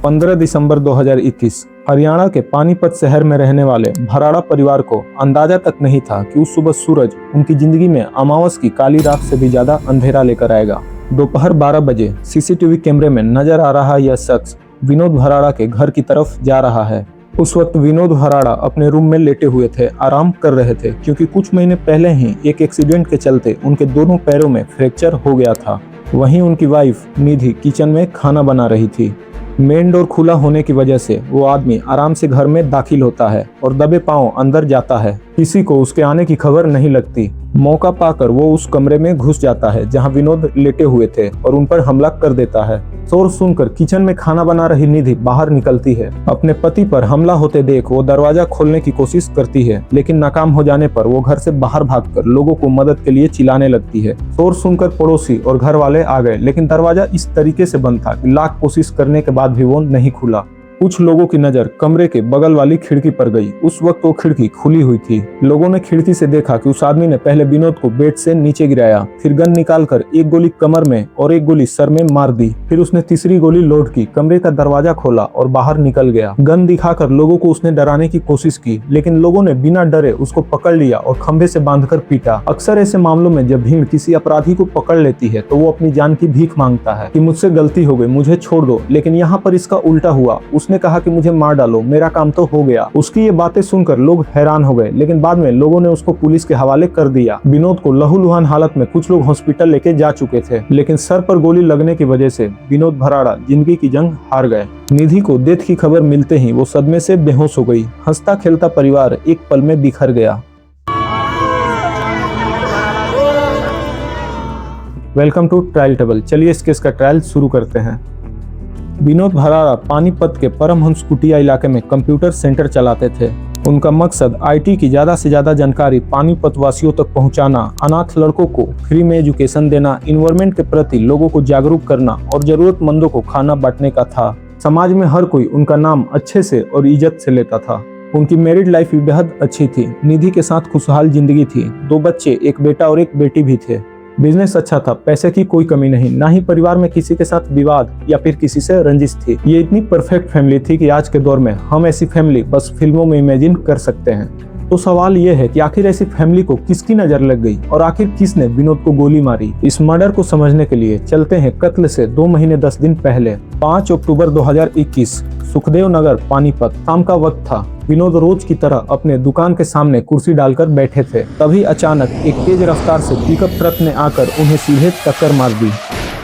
15 दिसंबर 2021 हरियाणा के पानीपत शहर में रहने वाले भराड़ा परिवार को अंदाजा तक नहीं था कि उस सुबह सूरज उनकी जिंदगी में अमावस की काली रात से भी ज्यादा अंधेरा लेकर आएगा। दोपहर 12 बजे सीसीटीवी कैमरे में नजर आ रहा यह शख्स विनोद भराड़ा के घर की तरफ जा रहा है। उस वक्त विनोद भराड़ा अपने रूम में लेटे हुए थे, आराम कर रहे थे, क्योंकि कुछ महीने पहले ही एक एक्सीडेंट के चलते उनके दोनों पैरों में फ्रैक्चर हो गया था। वहीं उनकी वाइफ निधि किचन में खाना बना रही थी। मेन डोर खुला होने की वजह से वो आदमी आराम से घर में दाखिल होता है और दबे पांव अंदर जाता है। किसी को उसके आने की खबर नहीं लगती। मौका पाकर वो उस कमरे में घुस जाता है जहां विनोद लेटे हुए थे और उन पर हमला कर देता है। शोर सुनकर किचन में खाना बना रही निधि बाहर निकलती है। अपने पति पर हमला होते देख वो दरवाजा खोलने की कोशिश करती है, लेकिन नाकाम हो जाने पर वो घर से बाहर भागकर लोगों को मदद के लिए चिल्लाने लगती है। शोर सुनकर पड़ोसी और घर वाले आ गए, लेकिन दरवाजा इस तरीके से बंद था कि लाख कोशिश करने के बाद भी वो नहीं खुला। कुछ लोगों की नजर कमरे के बगल वाली खिड़की पर गई। उस वक्त वो खिड़की खुली हुई थी। लोगों ने खिड़की से देखा कि उस आदमी ने पहले विनोद को बेड से नीचे गिराया, फिर गन निकालकर एक गोली कमर में और एक गोली सर में मार दी। फिर उसने तीसरी गोली लोड की, कमरे का दरवाजा खोला और बाहर निकल गया। गन दिखाकर लोगों को उसने डराने की कोशिश की, लेकिन लोगों ने बिना डरे उसको पकड़ लिया और खंभे से बांधकर पीटा। अक्सर ऐसे मामलों में जब भीड़ किसी अपराधी को पकड़ लेती है तो वो अपनी जान की भीख मांगता है कि मुझसे गलती हो गई, मुझे छोड़ दो। लेकिन यहाँ पर इसका उल्टा हुआ। उसने कहा कि मुझे मार डालो, मेरा काम तो हो गया। उसकी ये बातें सुनकर लोग हैरान हो गए, लेकिन बाद में लोगों ने उसको पुलिस के हवाले कर दिया। विनोद को लहूलुहान हालत में कुछ लोग हॉस्पिटल लेके जा चुके थे, लेकिन सर पर गोली लगने की वजह से विनोद भराड़ा जिंदगी की जंग हार गए। निधि को डेथ की खबर मिलते ही वो सदमे से बेहोश हो गई। हंसता खेलता परिवार एक पल में बिखर गया। Welcome to trial table. चलिए इस केस का ट्रायल शुरू करते हैं। विनोद भराड़ा पानीपत के परमहंस कुटिया इलाके में कंप्यूटर सेंटर चलाते थे। उनका मकसद आईटी की ज्यादा से ज्यादा जानकारी पानीपत वासियों तक पहुंचाना, अनाथ लड़कों को फ्री में एजुकेशन देना, इन्वायरमेंट के प्रति लोगों को जागरूक करना और जरूरतमंदों को खाना बांटने का था। समाज में हर कोई उनका नाम अच्छे से और इज्जत से लेता था। उनकी मैरिड लाइफ भी बेहद अच्छी थी। निधि के साथ खुशहाल जिंदगी थी। 2 बच्चे, एक बेटा और एक बेटी भी थे। बिजनेस अच्छा था, पैसे की कोई कमी नहीं, ना ही परिवार में किसी के साथ विवाद या फिर किसी से रंजिश थी। ये इतनी परफेक्ट फैमिली थी कि आज के दौर में हम ऐसी फैमिली बस फिल्मों में इमेजिन कर सकते हैं। तो सवाल ये है कि आखिर ऐसी फैमिली को किसकी नजर लग गई और आखिर किसने विनोद को गोली मारी। इस मर्डर को समझने के लिए चलते हैं कत्ल से 2 महीने 10 दिन पहले। 5 अक्टूबर 2021 सुखदेव नगर पानीपत। शाम का वक्त था। विनोद रोज की तरह अपने दुकान के सामने कुर्सी डालकर बैठे थे। तभी अचानक एक तेज रफ्तार से पिकअप ट्रक ने आकर उन्हें सीधे टक्कर मार दी।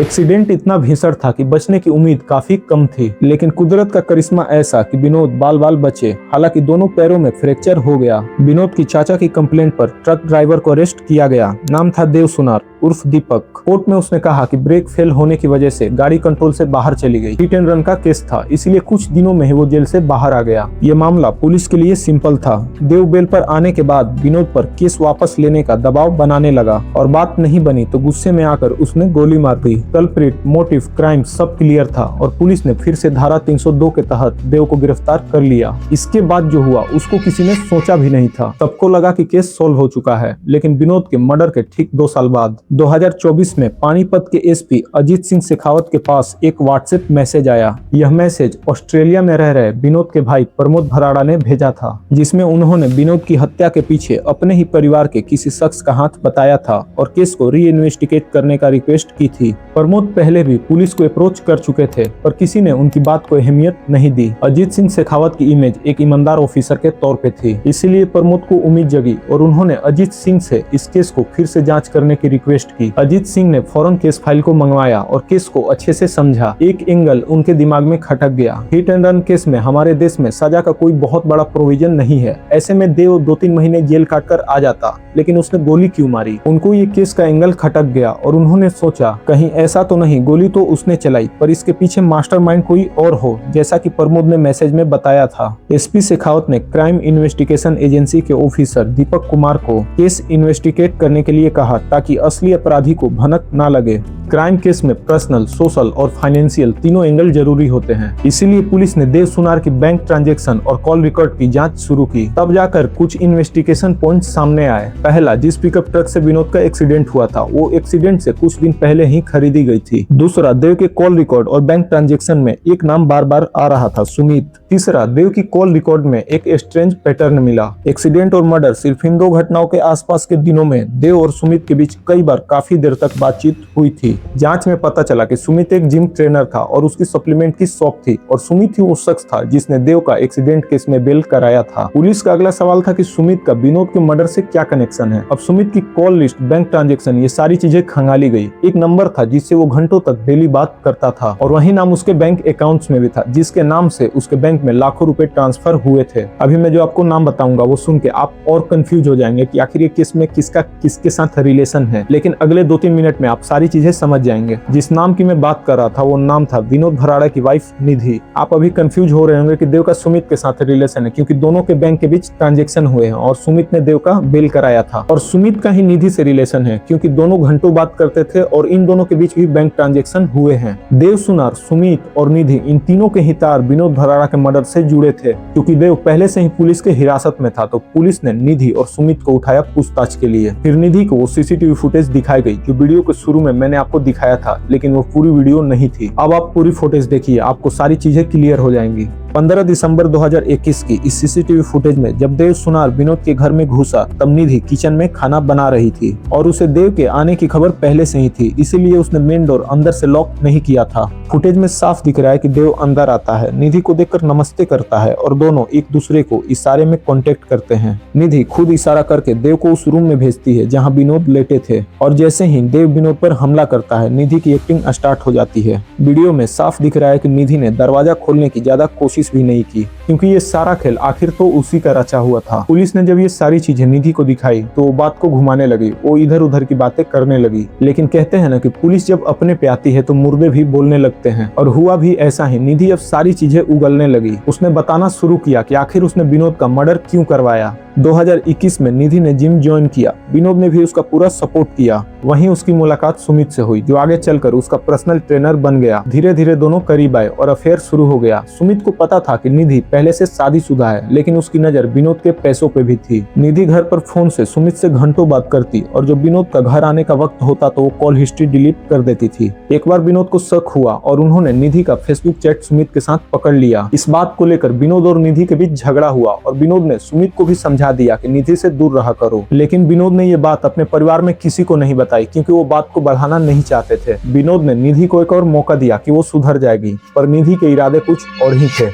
एक्सीडेंट इतना भीषण था कि बचने की उम्मीद काफी कम थी, लेकिन कुदरत का करिश्मा ऐसा कि विनोद बाल बाल बचे। हालांकि दोनों पैरों में फ्रैक्चर हो गया। विनोद की चाचा की कंप्लेंट पर ट्रक ड्राइवर को अरेस्ट किया गया। नाम था देव सुनार उर्फ दीपक। कोर्ट में उसने कहा कि ब्रेक फेल होने की वजह से गाड़ी कंट्रोल से बाहर चली गई। हिट एंड रन का केस था, इसलिए कुछ दिनों में ही वो जेल से बाहर आ गया। ये मामला पुलिस के लिए सिंपल था। देव बेल पर आने के बाद विनोद पर केस वापस लेने का दबाव बनाने लगा और बात नहीं बनी तो गुस्से में आकर उसने गोली मार दी। कल्प्रिट, मोटिव, क्राइम सब क्लियर था और पुलिस ने फिर से धारा 302 के तहत देव को गिरफ्तार कर लिया। इसके बाद जो हुआ उसको किसी ने सोचा भी नहीं था। सबको लगा कि केस सोल्व हो चुका है, लेकिन विनोद के मर्डर के ठीक 2 साल बाद 2024 में पानीपत के एसपी अजीत सिंह शेखावत के पास एक व्हाट्सएप मैसेज आया। यह मैसेज ऑस्ट्रेलिया में रह रहे विनोद के भाई प्रमोद भराड़ा ने भेजा था, जिसमें उन्होंने विनोद की हत्या के पीछे अपने ही परिवार के किसी शख्स का हाथ बताया था और केस को री इन्वेस्टिगेट करने का रिक्वेस्ट की थी। प्रमोद पहले भी पुलिस को अप्रोच कर चुके थे, पर किसी ने उनकी बात को अहमियत नहीं दी। अजीत सिंह शेखावत की इमेज एक ईमानदार ऑफिसर के तौर पे थी, इसीलिए प्रमोद को उम्मीद जगी और उन्होंने अजीत सिंह से इस केस को फिर से जांच करने की रिक्वेस्ट की। अजीत सिंह ने फौरन केस फाइल को मंगवाया और केस को अच्छे से समझा। एक एंगल उनके दिमाग में खटक गया। हिट एंड रन केस में हमारे देश में सजा का कोई बहुत बड़ा प्रोविजन नहीं है। ऐसे में देव 2-3 महीने जेल काटकर आ जाता, लेकिन उसने गोली क्यों मारी? उनको ये केस का एंगल खटक गया और उन्होंने सोचा कहीं ऐसा तो नहीं, गोली तो उसने चलाई पर इसके पीछे मास्टरमाइंड कोई और हो, जैसा कि प्रमोद ने मैसेज में बताया था। एसपी शेखावत ने क्राइम इन्वेस्टिगेशन एजेंसी के ऑफिसर दीपक कुमार को केस इन्वेस्टिगेट करने के लिए कहा ताकि असली असली अपराधी को भनक ना लगे। क्राइम केस में पर्सनल, सोशल और फाइनेंशियल तीनों एंगल जरूरी होते हैं। इसीलिए पुलिस ने देव सुनार की बैंक ट्रांजैक्शन और कॉल रिकॉर्ड की जांच शुरू की। तब जाकर कुछ इन्वेस्टिगेशन पॉइंट्स सामने आए। पहला, जिस पिकअप ट्रक से विनोद का एक्सीडेंट हुआ था वो एक्सीडेंट से कुछ दिन पहले ही खरीदी गई थी। दूसरा, देव के कॉल रिकॉर्ड और बैंक ट्रांजैक्शन में एक नाम बार बार आ रहा था, सुमित। तीसरा, देव की कॉल रिकॉर्ड में एक स्ट्रेंज पैटर्न मिला। एक्सीडेंट और मर्डर सिर्फ इन दो घटनाओं के आसपास के दिनों में देव और सुमित के बीच कई बार काफी देर तक बातचीत हुई थी। जांच में पता चला कि सुमित एक जिम ट्रेनर था और उसकी सप्लीमेंट की शॉप थी और सुमित ही वो शख्स था जिसने देव का एक्सीडेंट केस में बेल कराया था। पुलिस का अगला सवाल था कि सुमित का विनोद के मर्डर से क्या कनेक्शन है। अब सुमित की कॉल लिस्ट, बैंक ट्रांजैक्शन, ये सारी चीजें खंगाली गई। एक नंबर था जिससे वो घंटों तक डेली बात करता था और वही नाम उसके बैंक अकाउंट्स में भी था, जिसके नाम से उसके बैंक में लाखों रुपए ट्रांसफर हुए थे। अभी मैं जो आपको नाम बताऊंगा वो सुन के आप और कंफ्यूज हो जाएंगे कि आखिर ये केस में किसका किसके साथ रिलेशन है, लेकिन अगले 2-3 मिनट में आप सारी चीजें समझ जाएंगे। जिस नाम की मैं बात कर रहा था वो नाम था विनोद भराड़ा की वाइफ निधि। आप अभी कंफ्यूज हो रहे होंगे कि देव का सुमित के साथ रिलेशन है, क्योंकि दोनों के बैंक के बीच ट्रांजैक्शन हुए हैं और सुमित ने देव का बेल कराया था, और सुमित का ही निधि से रिलेशन है क्योंकि दोनों घंटों बात करते थे और इन दोनों के बीच भी बैंक ट्रांजैक्शन हुए हैं। देव सुनार, सुमित और निधि, इन तीनों के ही तार विनोद भराड़ा के मर्डर से जुड़े थे। क्योंकि देव पहले से ही पुलिस के हिरासत में था तो पुलिस ने निधि और सुमित को उठाया पूछताछ के लिए। फिर निधि को वो सीसीटीवी फुटेज दिखाई गई जो वीडियो के शुरू में मैंने आपको दिखाया था, लेकिन वो पूरी वीडियो नहीं थी। अब आप पूरी फुटेज देखिए, आपको सारी चीजें क्लियर हो जाएंगी। 15 दिसंबर 2021 की इस सीसीटीवी फुटेज में जब देव सुनार विनोद के घर में घुसा तब निधि किचन में खाना बना रही थी और उसे देव के आने की खबर पहले से ही थी, इसीलिए उसने मेन डोर अंदर से लॉक नहीं किया था। फुटेज में साफ दिख रहा है कि देव अंदर आता है, निधि को देखकर नमस्ते करता है और दोनों एक दूसरे को इशारे में कांटेक्ट करते हैं। निधि खुद इशारा करके देव को उस रूम में भेजती है जहाँ विनोद लेटे थे और जैसे ही देव विनोद पर हमला करता है निधि की एक्टिंग स्टार्ट हो जाती है। वीडियो में साफ दिख रहा है कि निधि ने दरवाजा खोलने की ज्यादा कोशिश भी नहीं की, क्योंकि ये सारा खेल आखिर तो उसी का रचा हुआ था। पुलिस ने जब ये सारी चीजें निधि को दिखाई तो वो बात को घुमाने लगी, वो इधर उधर की बातें करने लगी। लेकिन कहते हैं ना कि पुलिस जब अपने पे आती है तो मुर्दे भी बोलने लगते हैं, और हुआ भी ऐसा ही। निधि अब सारी चीजें उगलने लगी। उसने बताना शुरू किया कि आखिर उसने विनोद का मर्डर क्यों करवाया। 2021 में निधि ने जिम ज्वाइन किया, विनोद ने भी उसका पूरा सपोर्ट किया। वहीं उसकी मुलाकात सुमित से हुई जो आगे चलकर उसका पर्सनल ट्रेनर बन गया। धीरे धीरे दोनों करीब आए और अफेयर शुरू हो गया। सुमित को पता था कि निधि पहले से शादीशुदा है, लेकिन उसकी नजर विनोद के पैसों पे भी थी। निधि घर पर फोन से सुमित से घंटों बात करती और जब विनोद का घर आने का वक्त होता तो वो कॉल हिस्ट्री डिलीट कर देती थी। एक बार विनोद को शक हुआ और उन्होंने निधि का फेसबुक चैट सुमित के साथ पकड़ लिया। इस बात को लेकर विनोद और निधि के बीच झगड़ा हुआ और विनोद ने सुमित को भी समझा दिया कि निधि से दूर रहा करो, लेकिन विनोद ने ये बात अपने परिवार में किसी को नहीं बताई क्योंकि वो बात को बढ़ाना नहीं चाहते थे। विनोद ने निधि को एक और मौका दिया कि वो सुधर जाएगी, पर निधि के इरादे कुछ और ही थे।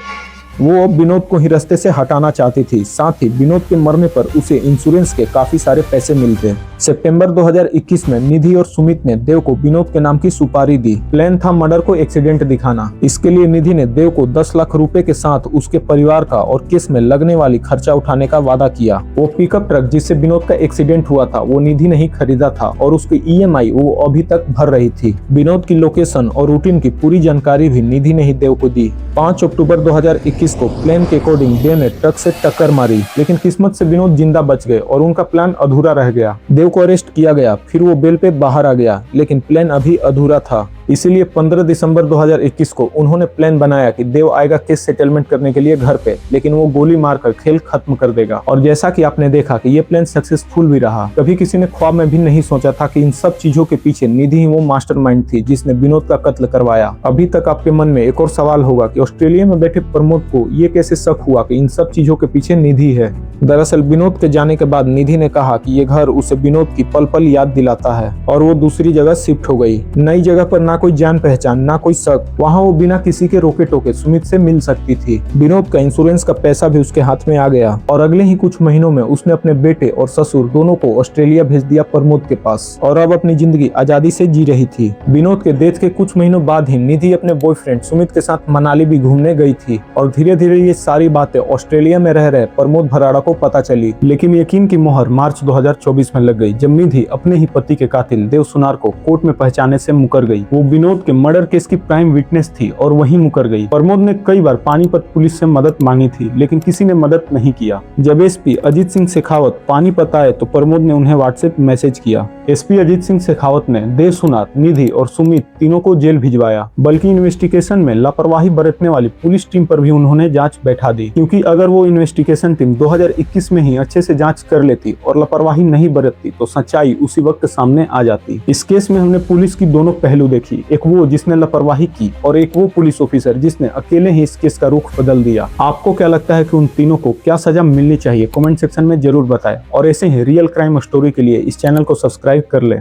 वो अब विनोद को ही रास्ते से हटाना चाहती थी। साथ ही विनोद के मरने पर उसे इंश्योरेंस के काफी सारे पैसे मिलते। सितंबर 2021 में निधि और सुमित ने देव को विनोद के नाम की सुपारी दी। प्लान था मर्डर को एक्सीडेंट दिखाना। इसके लिए निधि ने देव को 10 लाख रुपए के साथ उसके परिवार का और केस में लगने वाली खर्चा उठाने का वादा किया। वो पिकअप ट्रक जिससे विनोद का एक्सीडेंट हुआ था वो निधि ने ही खरीदा था और उसकी EMI वो अभी तक भर रही थी। विनोद की लोकेशन और रूटीन की पूरी जानकारी भी निधि ने ही देव को दी। 5 अक्टूबर 2021 को प्लान के अकॉर्डिंग देव ने ट्रक से टक्कर मारी, लेकिन किस्मत से विनोद जिंदा बच गए और उनका प्लान अधूरा रह गया। देव को अरेस्ट किया गया, फिर वो बेल पे बाहर आ गया, लेकिन प्लान अभी अधूरा था। इसीलिए 15 दिसंबर 2021 को उन्होंने प्लान बनाया कि देव आएगा केस सेटलमेंट करने के लिए घर पे, लेकिन वो गोली मारकर खेल खत्म कर देगा। और जैसा कि आपने देखा कि ये प्लान सक्सेसफुल भी रहा। कभी किसी ने ख्वाब में भी नहीं सोचा था कि इन सब चीजों के पीछे निधि ही वो मास्टरमाइंड थी जिसने विनोद का कत्ल करवाया। अभी तक आपके मन में एक और सवाल होगा कि ऑस्ट्रेलिया में बैठे प्रमोद को ये कैसे शक हुआ कि इन सब चीजों के पीछे निधि है। दरअसल विनोद के जाने के बाद निधि ने कहा कि ये घर उसे विनोद की पल पल याद दिलाता है और वो दूसरी जगह शिफ्ट हो गई। नई जगह पर ना कोई जान पहचान ना कोई शक, वहाँ वो बिना किसी के रोके टोके सुमित से मिल सकती थी। विनोद का इंश्योरेंस का पैसा भी उसके हाथ में आ गया और अगले ही कुछ महीनों में उसने अपने बेटे और ससुर दोनों को ऑस्ट्रेलिया भेज दिया प्रमोद के पास और अब अपनी जिंदगी आजादी से जी रही थी। विनोद के डेथ के कुछ महीनों बाद ही निधि अपने बॉयफ्रेंड सुमित के साथ मनाली भी घूमने गई थी और धीरे धीरे ये सारी बातें ऑस्ट्रेलिया में रह रहे प्रमोद भराड़ा को पता चली। लेकिन यकीन की मोहर मार्च 2024 में लग गई जब निधि अपने ही पति के कातिल देव सुनार को कोर्ट में पहचानने से मुकर गई। वो विनोद के मर्डर केस की प्राइम विटनेस थी और वहीं मुकर गई। प्रमोद ने कई बार पानीपत पुलिस से मदद मांगी थी, लेकिन किसी ने मदद नहीं किया। जब एसपी अजीत सिंह शेखावत पानीपत आए तो प्रमोद ने उन्हें व्हाट्सएप मैसेज किया। एसपी अजीत सिंह शेखावत ने देवसुनाथ, निधि और सुमित तीनों को जेल भिजवाया, बल्कि इन्वेस्टिगेशन में लापरवाही बरतने वाली पुलिस टीम पर भी उन्होंने जांच बैठा दी, क्योंकि अगर वो इन्वेस्टिगेशन टीम 2021 में ही अच्छे से जांच कर लेती और लापरवाही नहीं बरतती तो सच्चाई उसी वक्त सामने आ जाती। इस केस में हमने पुलिस की दोनों पहलू देखी, एक वो जिसने लापरवाही की और एक वो पुलिस ऑफिसर जिसने अकेले ही इस केस का रुख बदल दिया। आपको क्या लगता है कि उन तीनों को क्या सजा मिलनी चाहिए? कमेंट सेक्शन में जरूर बताएं और ऐसे ही रियल क्राइम स्टोरी के लिए इस चैनल को सब्सक्राइब कर ले।